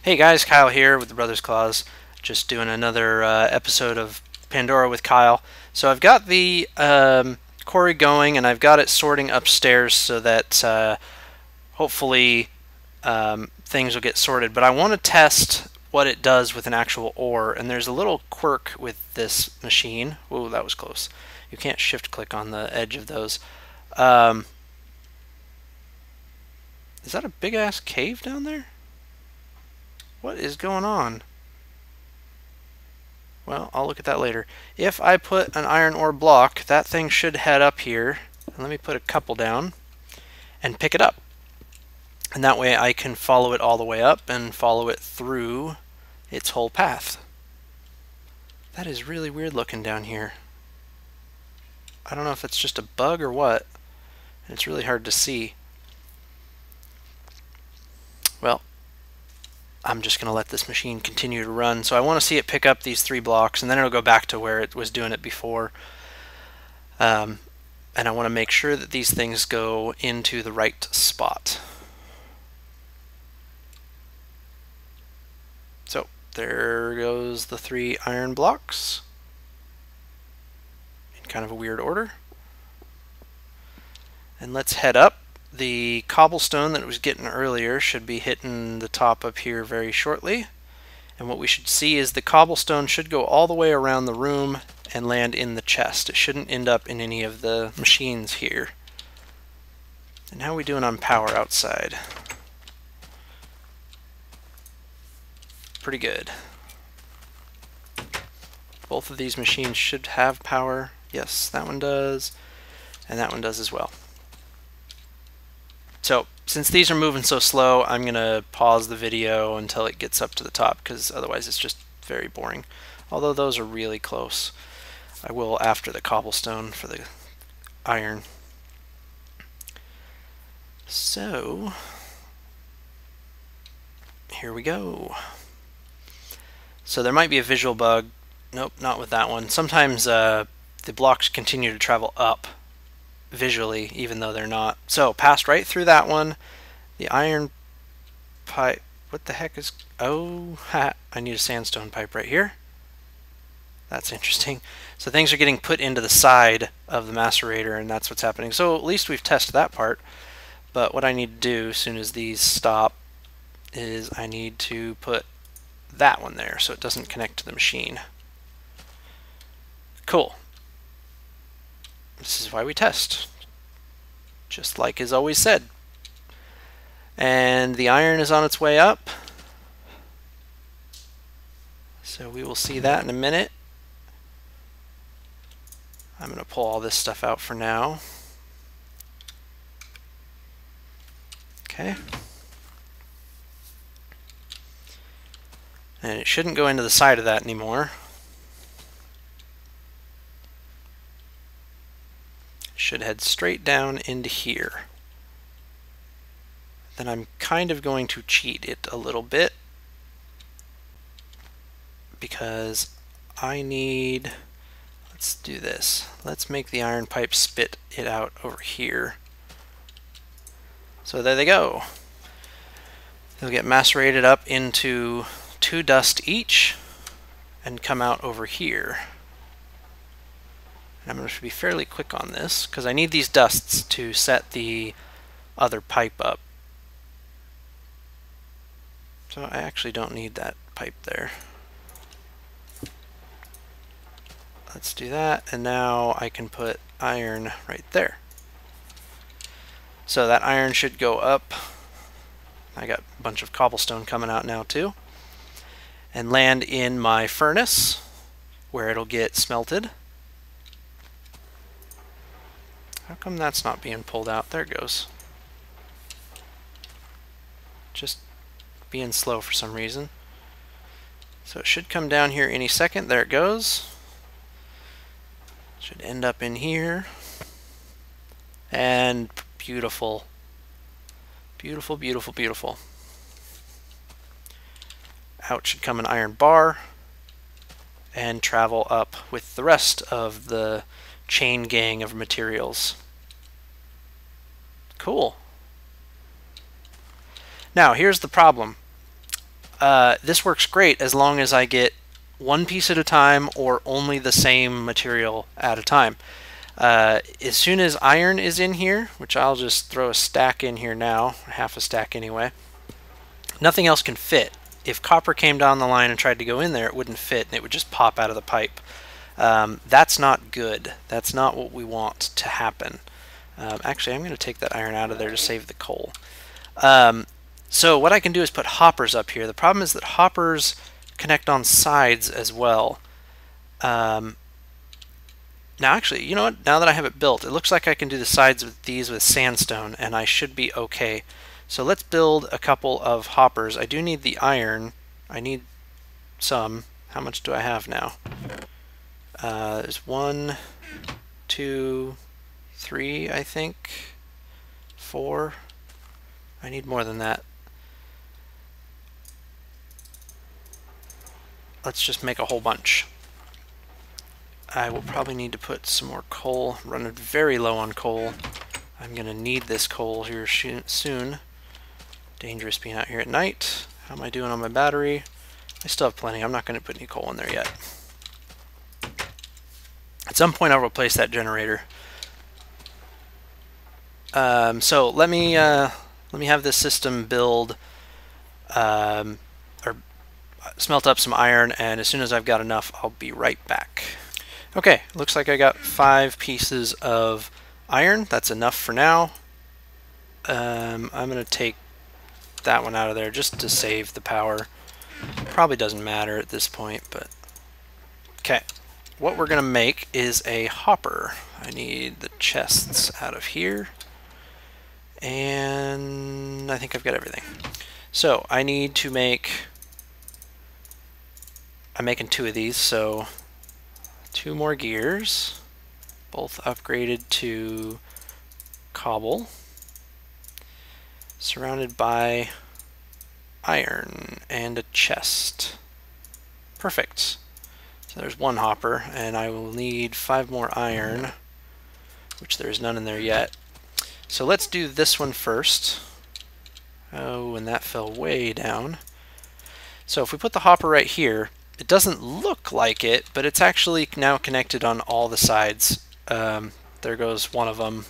Hey guys, Kyle here with the Brothers Claws, just doing another episode of Pandora with Kyle. So I've got the quarry going and I've got it sorting upstairs so that hopefully things will get sorted. But I want to test what it does with an actual ore, and there's a little quirk with this machine. Ooh, that was close. You can't shift click on the edge of those. Is that a big ass cave down there? What is going on? Well, I'll look at that later. If I put an iron ore block, that thing should head up here. And let me put a couple down and pick it up. And that way I can follow it all the way up and follow it through its whole path. That is really weird looking down here. I don't know if it's just a bug or what. It's really hard to see. Well, I'm just going to let this machine continue to run. So I want to see it pick up these 3 blocks, and then it'll go back to where it was doing it before. And I want to make sure that these things go into the right spot. So there goes the 3 iron blocks in kind of a weird order. And let's head up. The cobblestone that it was getting earlier should be hitting the top up here very shortly. And what we should see is the cobblestone should go all the way around the room and land in the chest. It shouldn't end up in any of the machines here. And how are we doing on power outside? Pretty good. Both of these machines should have power. Yes, that one does, and that one does as well. So, since these are moving so slow, I'm going to pause the video until it gets up to the top, because otherwise it's just very boring. Although those are really close. I will after the cobblestone for the iron. So, here we go. So there might be a visual bug. Nope, not with that one. Sometimes the blocks continue to travel up visually, even though they're not. So, passed right through that one. The iron pipe. What the heck is... Oh, ha, I need a sandstone pipe right here. That's interesting. So things are getting put into the side of the macerator, and that's what's happening. So at least we've tested that part. But what I need to do as soon as these stop is I need to put that one there so it doesn't connect to the machine. Cool. This is why we test, just like is always said. And the iron is on its way up, so we will see that in a minute. I'm going to pull all this stuff out for now. Okay. And it shouldn't go into the side of that anymore. Should head straight down into here. Then I'm kind of going to cheat it a little bit because I need, let's do this. Let's make the iron pipe spit it out over here. So there they go. They'll get macerated up into 2 dust each and come out over here. I'm going to be fairly quick on this because I need these dusts to set the other pipe up. So I actually don't need that pipe there. Let's do that, and now I can put iron right there. So that iron should go up. I got a bunch of cobblestone coming out now too. And land in my furnace where it'll get smelted. How come that's not being pulled out? There it goes. Just being slow for some reason. So it should come down here any second. There it goes. Should end up in here. And beautiful. Beautiful, beautiful, beautiful. Out should come an iron bar and travel up with the rest of the chain gang of materials. Cool. Now, here's the problem. this works great as long as I get one piece at a time or only the same material at a time. As soon as iron is in here, which I'll just throw a stack in here now, half a stack anyway, nothing else can fit. If copper came down the line and tried to go in there, it wouldn't fit and it would just pop out of the pipe. That's not good. That's not what we want to happen. Actually, I'm going to take that iron out of there to save the coal. So what I can do is put hoppers up here. The problem is that hoppers connect on sides as well. Now actually, you know what? Now that I have it built, it looks like I can do the sides with these with sandstone, and I should be okay. So let's build a couple of hoppers. I do need the iron. I need some. How much do I have now? There's 1, 2, 3, I think. 4. I need more than that. Let's just make a whole bunch. I will probably need to put some more coal. Running very low on coal. I'm going to need this coal here soon. Dangerous being out here at night. How am I doing on my battery? I still have plenty. I'm not going to put any coal in there yet. At some point I'll replace that generator. So let me have this system build or smelt up some iron, and as soon as I've got enough, I'll be right back. Okay, looks like I got 5 pieces of iron. That's enough for now. I'm going to take that one out of there just to save the power. Probably doesn't matter at this point, but okay. What we're going to make is a hopper. I need the chests out of here, and I think I've got everything. So I need to make, I'm making 2 of these, so 2 more gears, both upgraded to cobble, surrounded by iron and a chest. Perfect. So there's 1 hopper, and I will need 5 more iron, which there's none in there yet. So let's do this one first. Oh, and that fell way down. So if we put the hopper right here, it doesn't look like it, but it's actually now connected on all the sides. There goes one of them.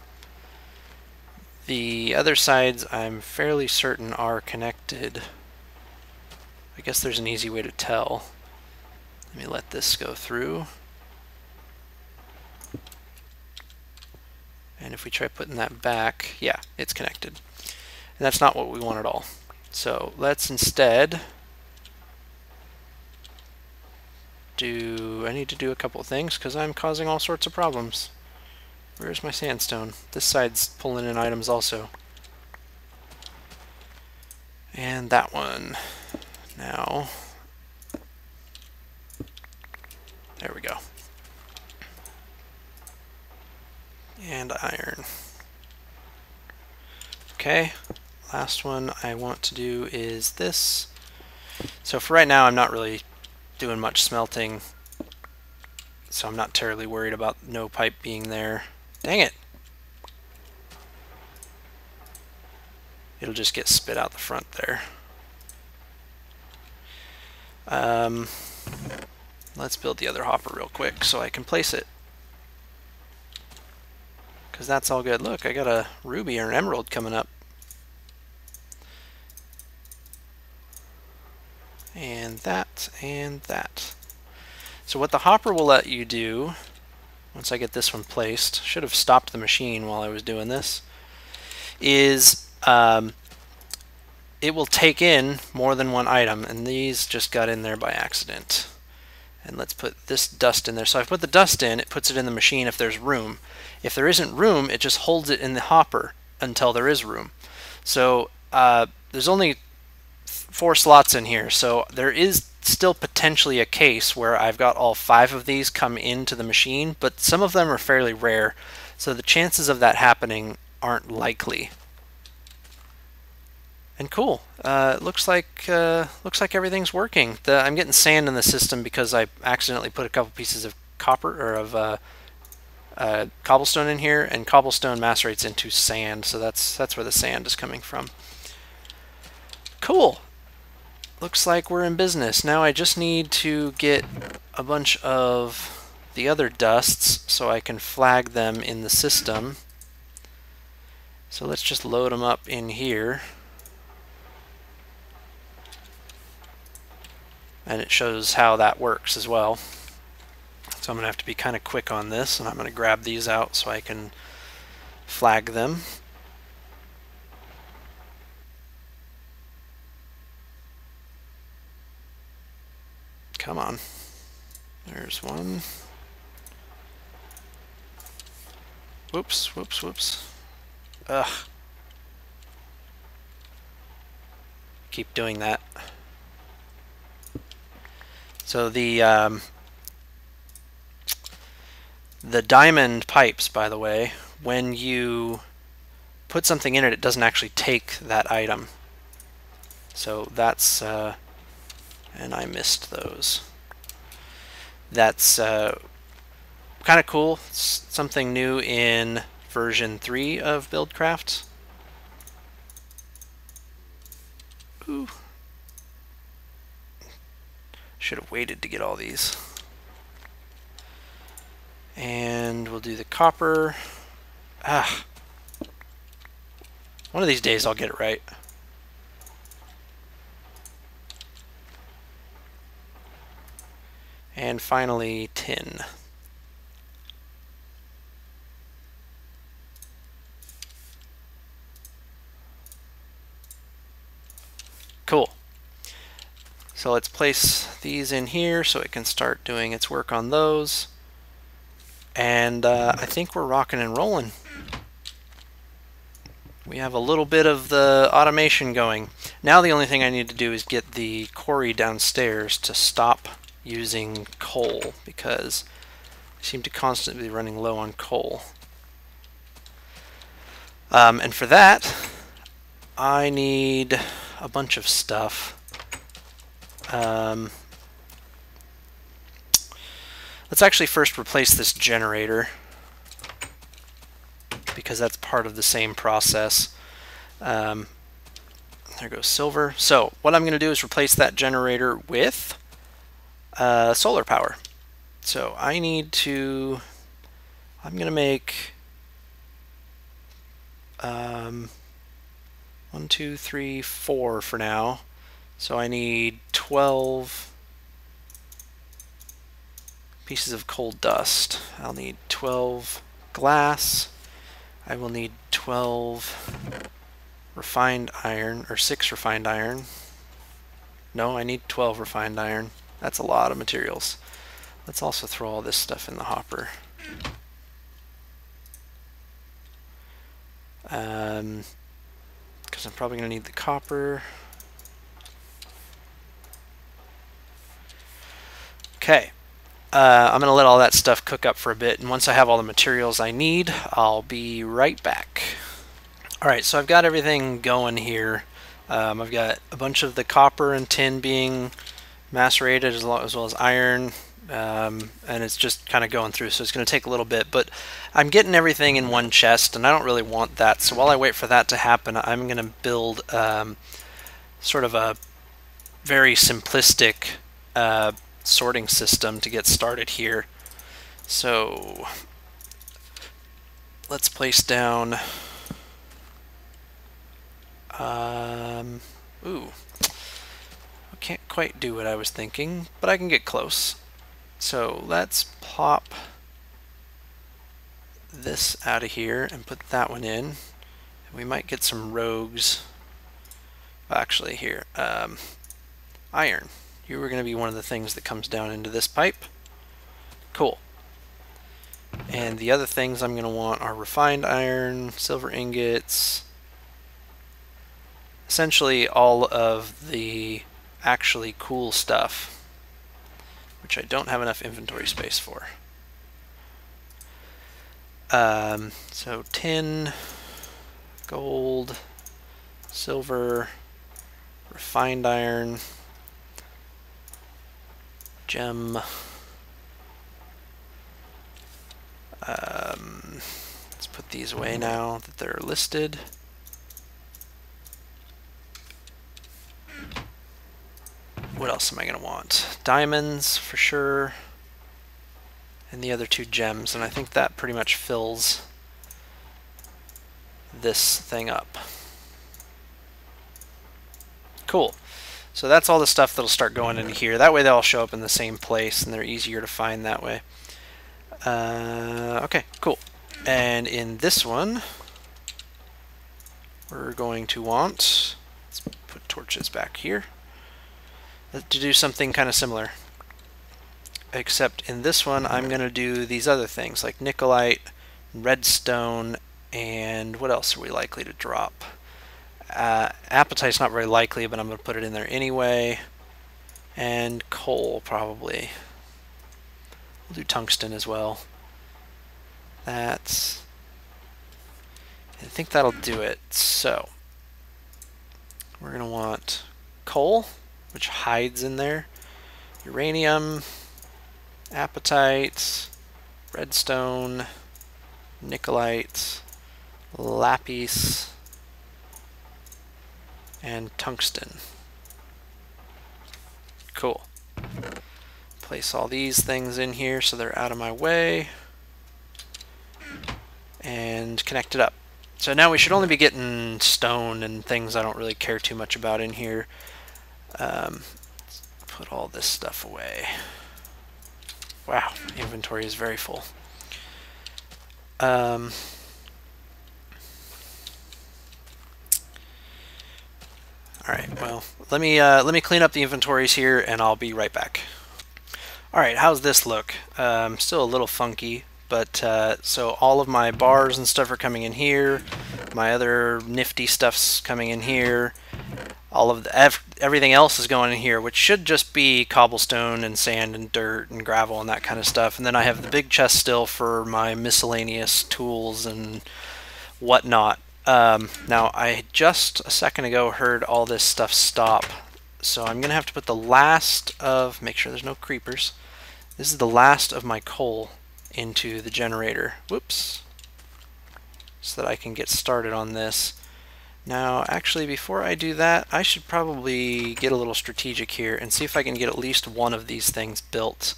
The other sides, I'm fairly certain, are connected. I guess there's an easy way to tell. Let me let this go through. And if we try putting that back, yeah, it's connected. And that's not what we want at all. So let's instead do, I need to do a couple of things because I'm causing all sorts of problems. Where's my sandstone? This side's pulling in items also. And that one. Now, there we go. And iron. Okay, last one I want to do is this. So for right now I'm not really doing much smelting, so I'm not terribly worried about no pipe being there. Dang it! It'll just get spit out the front there. Let's build the other hopper real quick so I can place it, because that's all good. Look, I got a ruby or an emerald coming up. And that, and that. So what the hopper will let you do, once I get this one placed, should have stopped the machine while I was doing this, is it will take in more than one item, and these just got in there by accident. And let's put this dust in there. So if I put the dust in, it puts it in the machine if there's room. If there isn't room, it just holds it in the hopper until there is room. So there's only 4 slots in here, so there is still potentially a case where I've got all 5 of these come into the machine, but some of them are fairly rare, so the chances of that happening aren't likely. And cool. Looks like everything's working. I'm getting sand in the system because I accidentally put a couple pieces of copper or of cobblestone in here, and cobblestone macerates into sand, so that's where the sand is coming from. Cool. looks like we're in business. Now I just need to get a bunch of the other dusts so I can flag them in the system. So let's just load them up in here. And it shows how that works as well. So I'm going to have to be kind of quick on this, and I'm going to grab these out so I can flag them. Come on. There's one. Whoops, whoops, whoops. Ugh. Keep doing that. So the diamond pipes, by the way, when you put something in it, it doesn't actually take that item. So that's, and I missed those. That's kind of cool. It's something new in version 3 of Buildcraft. Ooh. Should have waited to get all these. And we'll do the copper. Ah. One of these days I'll get it right. And finally, tin. Cool. So let's place these in here so it can start doing its work on those. And I think we're rocking and rolling. We have a little bit of the automation going. Now the only thing I need to do is get the quarry downstairs to stop using coal, because I seem to constantly be running low on coal. And for that, I need a bunch of stuff. Let's actually first replace this generator, because that's part of the same process. There goes silver. So what I'm going to do is replace that generator with solar power. So I need to, I'm going to make 1, 2, 3, 4 for now. So I need 12 pieces of coal dust. I'll need 12 glass. I will need 12 refined iron, or 6 refined iron. No, I need 12 refined iron. That's a lot of materials. Let's also throw all this stuff in the hopper. Because I'm probably going to need the copper. Okay. I'm going to let all that stuff cook up for a bit, and once I have all the materials I need, I'll be right back. Alright, so I've got everything going here. I've got a bunch of the copper and tin being macerated, as well as iron, and it's just kind of going through, so it's going to take a little bit, but I'm getting everything in one chest, and I don't really want that, so while I wait for that to happen, I'm going to build sort of a very simplistic sorting system to get started here. So let's place down ooh, I can't quite do what I was thinking, but I can get close. So let's pop this out of here and put that one in. We might get some rogues. Actually, here, iron. You were going to be one of the things that comes down into this pipe. Cool. And the other things I'm going to want are refined iron, silver ingots, essentially all of the actually cool stuff, which I don't have enough inventory space for. So tin, gold, silver, refined iron, gem, let's put these away now that they're listed. what else am I going to want? Diamonds for sure, and the other 2 gems, and I think that pretty much fills this thing up. Cool. So that's all the stuff that'll start going into here. That way they'll all show up in the same place and they're easier to find that way. Okay, cool. And in this one, we're going to want, let's put torches back here, to do something kind of similar. Except in this one, I'm going to do these other things like nickelite, redstone, and what else are we likely to drop? Apatite's not very likely, but I'm going to put it in there anyway. And coal, probably. We'll do tungsten as well. I think that'll do it. So, we're going to want coal, which hides in there, uranium, apatite, redstone, nickelite, lapis, and tungsten. Cool. Place all these things in here so they're out of my way. And connect it up. So now we should only be getting stone and things I don't really care too much about in here. Put all this stuff away. Wow, inventory is very full. Alright, well, let me clean up the inventories here and I'll be right back. Alright, how's this look? Still a little funky, but so all of my bars and stuff are coming in here. My other nifty stuff's coming in here. All of the everything else is going in here, which should just be cobblestone and sand and dirt and gravel and that kind of stuff. And then I have the big chest still for my miscellaneous tools and whatnot. Now, I just a second ago heard all this stuff stop, so I'm going to have to put the last of, make sure there's no creepers, this is the last of my coal into the generator. Whoops. So that I can get started on this. Now, actually, before I do that, I should probably get a little strategic here and see if I can get at least one of these things built.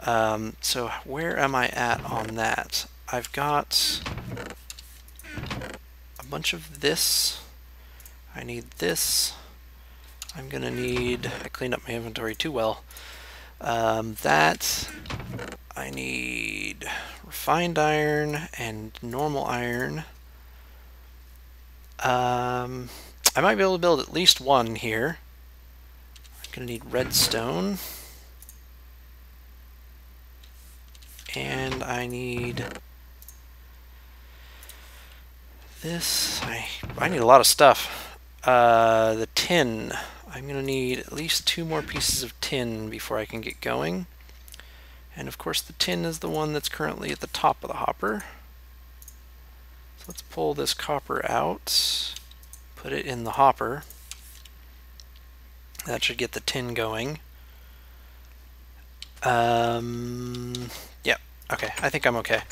So where am I at on that? I've got a bunch of this. I need this. I'm gonna need, I cleaned up my inventory too well. That, I need refined iron and normal iron. I might be able to build at least one here. I'm gonna need redstone. And I need this. I need a lot of stuff. The tin. I'm going to need at least 2 more pieces of tin before I can get going. And of course the tin is the one that's currently at the top of the hopper. So let's pull this copper out, put it in the hopper. That should get the tin going. Yep, okay, I think I'm okay.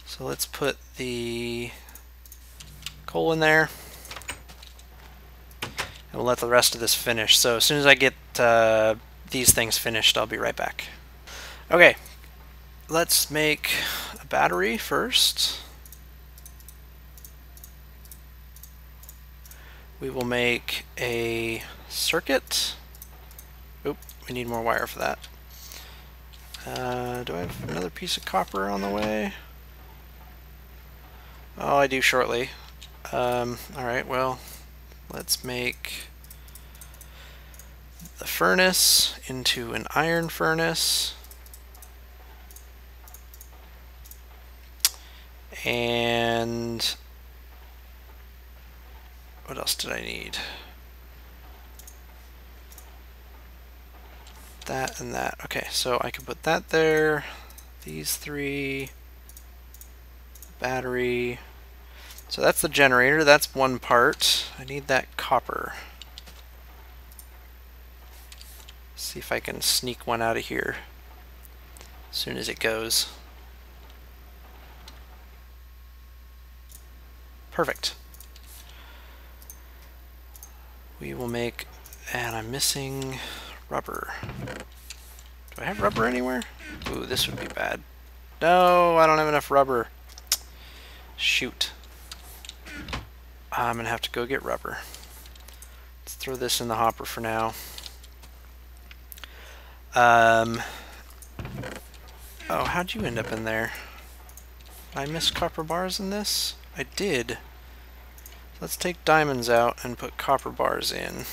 So let's put the coal in there. And we'll let the rest of this finish. So as soon as I get these things finished, I'll be right back. Okay, let's make a battery first. We will make a circuit. Oop, we need more wire for that. Do I have another piece of copper on the way? Oh, I do shortly. Alright, well, let's make the furnace into an iron furnace. And what else did I need? That and that. Okay, so I can put that there. These 3. Battery. So that's the generator. That's one part. I need that copper. See if I can sneak one out of here as soon as it goes. Perfect. We will make, and I'm missing Rubber. Do I have rubber anywhere? Ooh, this would be bad. No, I don't have enough rubber. Shoot. I'm gonna have to go get rubber. Let's throw this in the hopper for now. Oh, how'd you end up in there? Did I miss copper bars in this? I did. Let's take diamonds out and put copper bars in.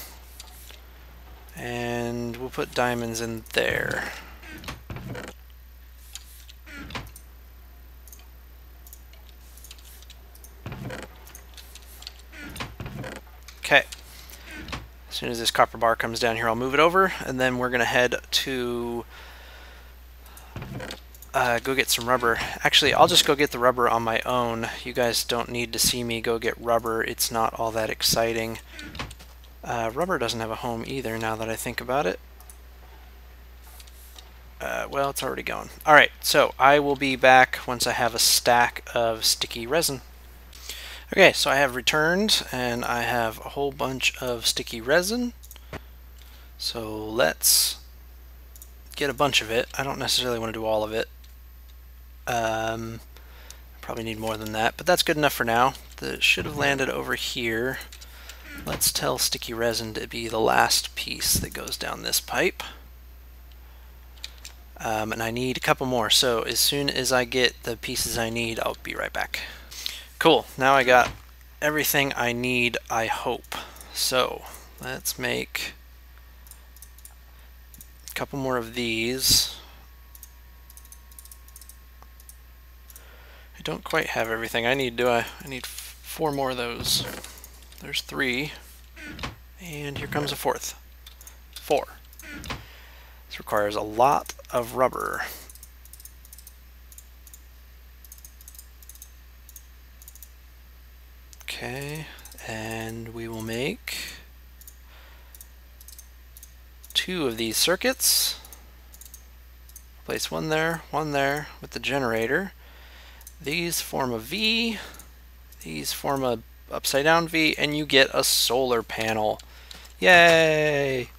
And we'll put diamonds in there. Okay. As soon as this copper bar comes down here, I'll move it over, and then we're going to head to go get some rubber. Actually, I'll just go get the rubber on my own. You guys don't need to see me go get rubber. It's not all that exciting. Rubber doesn't have a home either, now that I think about it. Well, it's already gone. Alright, so I will be back once I have a stack of sticky resin. Okay, so I have returned, and I have a whole bunch of sticky resin. So let's get a bunch of it. I don't necessarily want to do all of it. Probably need more than that, but that's good enough for now. That should have landed over here. Let's tell sticky resin to be the last piece that goes down this pipe. And I need a couple more, so as soon as I get the pieces I need, I'll be right back. Cool, now I got everything I need, I hope. So let's make a couple more of these. I don't quite have everything I need, do I? I need 4 more of those. There's 3, and here comes a 4th. 4. This requires a lot of rubber. Okay, and we will make 2 of these circuits. Place one there with the generator. These form a V, these form a upside down V, and you get a solar panel. Yay!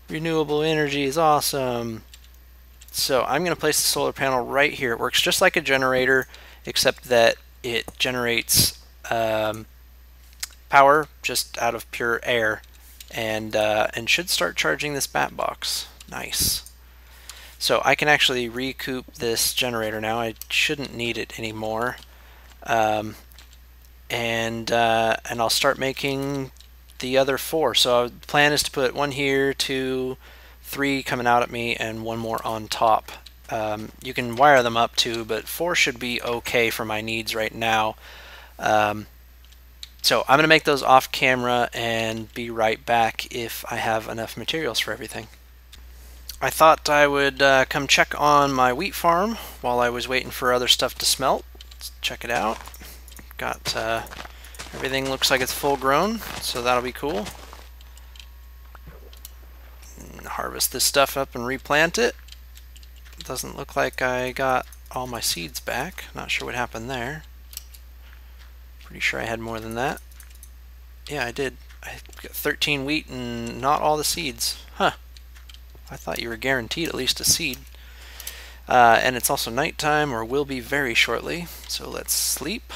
Renewable energy is awesome. So I'm going to place the solar panel right here. It works just like a generator, except that it generates power just out of pure air, and should start charging this bat box. Nice. So I can actually recoup this generator now. I shouldn't need it anymore, and I'll start making the other 4. So the plan is to put 1 here, 2, 3 coming out at me, and 1 more on top. You can wire them up too, but 4 should be okay for my needs right now. So I'm going to make those off camera and be right back if I have enough materials for everything. I thought I would come check on my wheat farm while I was waiting for other stuff to smelt. Let's check it out. Got everything looks like it's full grown, so that'll be cool. Harvest this stuff up and replant it. Doesn't look like I got all my seeds back. Not sure what happened there. Pretty sure I had more than that. Yeah, I did. I got 13 wheat and not all the seeds. Huh. I thought you were guaranteed at least a seed. And it's also nighttime, or will be very shortly. So let's sleep.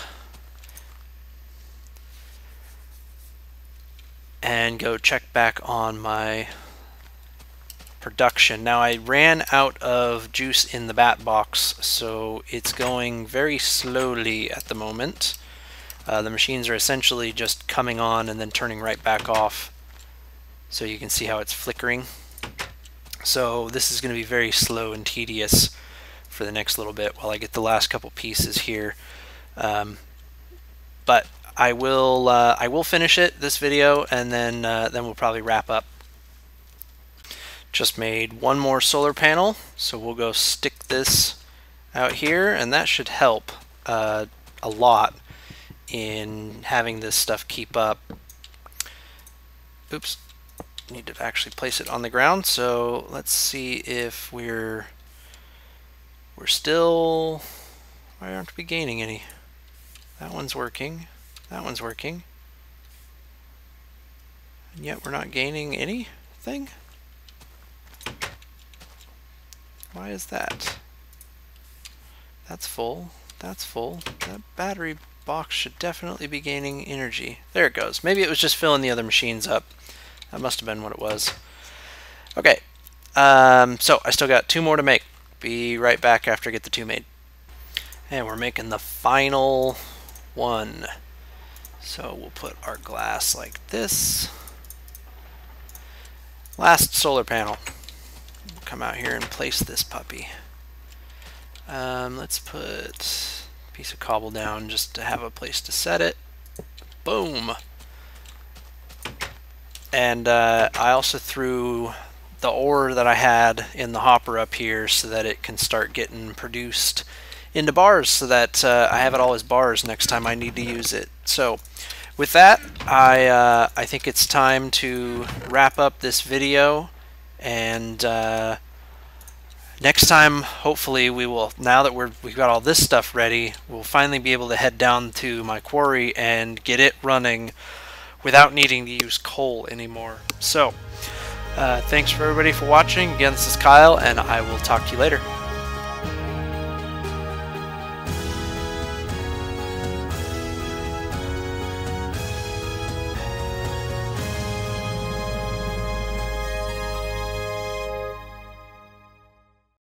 And go check back on my production. Now I ran out of juice in the bat box, so it's going very slowly at the moment. The machines are essentially just coming on and then turning right back off, so you can see how it's flickering. So this is going to be very slow and tedious for the next little bit while I get the last couple pieces here. But I will finish this video, and then we'll probably wrap up. Just made 1 more solar panel, so we'll go stick this out here, and that should help a lot in having this stuff keep up. Oops, need to actually place it on the ground. So let's see if we're still, why aren't we gaining any? That one's working, that one's working, and yet we're not gaining anything. Why is that? That's full. That's full. That battery box should definitely be gaining energy. There it goes. Maybe it was just filling the other machines up. That must have been what it was. Okay. So I still got 2 more to make. Be right back after I get the 2 made. And we're making the final one. So we'll put our glass like this. Last solar panel. We'll come out here and place this puppy. Let's put a piece of cobble down just to have a place to set it. Boom! And I also threw the ore that I had in the hopper up here so that it can start getting produced into bars, so that I have it all as bars next time I need to use it. So with that, I think it's time to wrap up this video, and next time, hopefully, we will, now that we've got all this stuff ready, we'll finally be able to head down to my quarry and get it running without needing to use coal anymore. So, thanks for everybody for watching. Again, this is Kyle, and I will talk to you later.